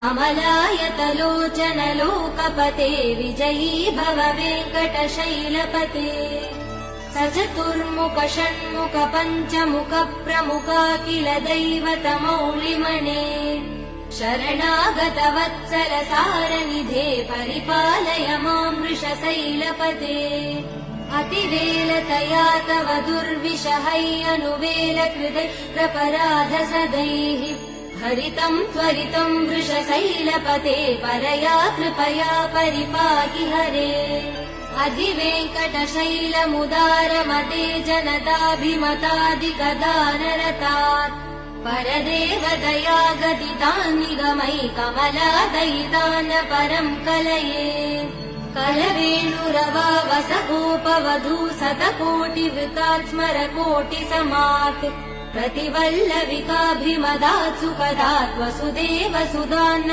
अमलायतलोचन लोकपते विजयी भव वेङ्कटशैलपते सचतुर्मुख षण्मुख पञ्चमुख प्रमुखाखिल दैवतमौलिमणे शरणागत वत्सल सारनिधे परिपालय मां वृषशैलपते अतिवेलतया तव दुर्विषहैरनुवेल कृते प्रपराध सदैः हरितं त्वरितं वृषशैलपते परया कृपया परिपाहि हरे अधिवेङ्कटशैलमुदारमते जनताभिमतादिकदानरतात् परदेवदया गदितान्निगमै कमलादयितान परं कलये कलवेणुरवावसगोपवधू शतकोटिवृतात् स्मरकोटिसमात् प्रतिवल्लविकाभिमदात् सुखदात् वसुदेव सुदान्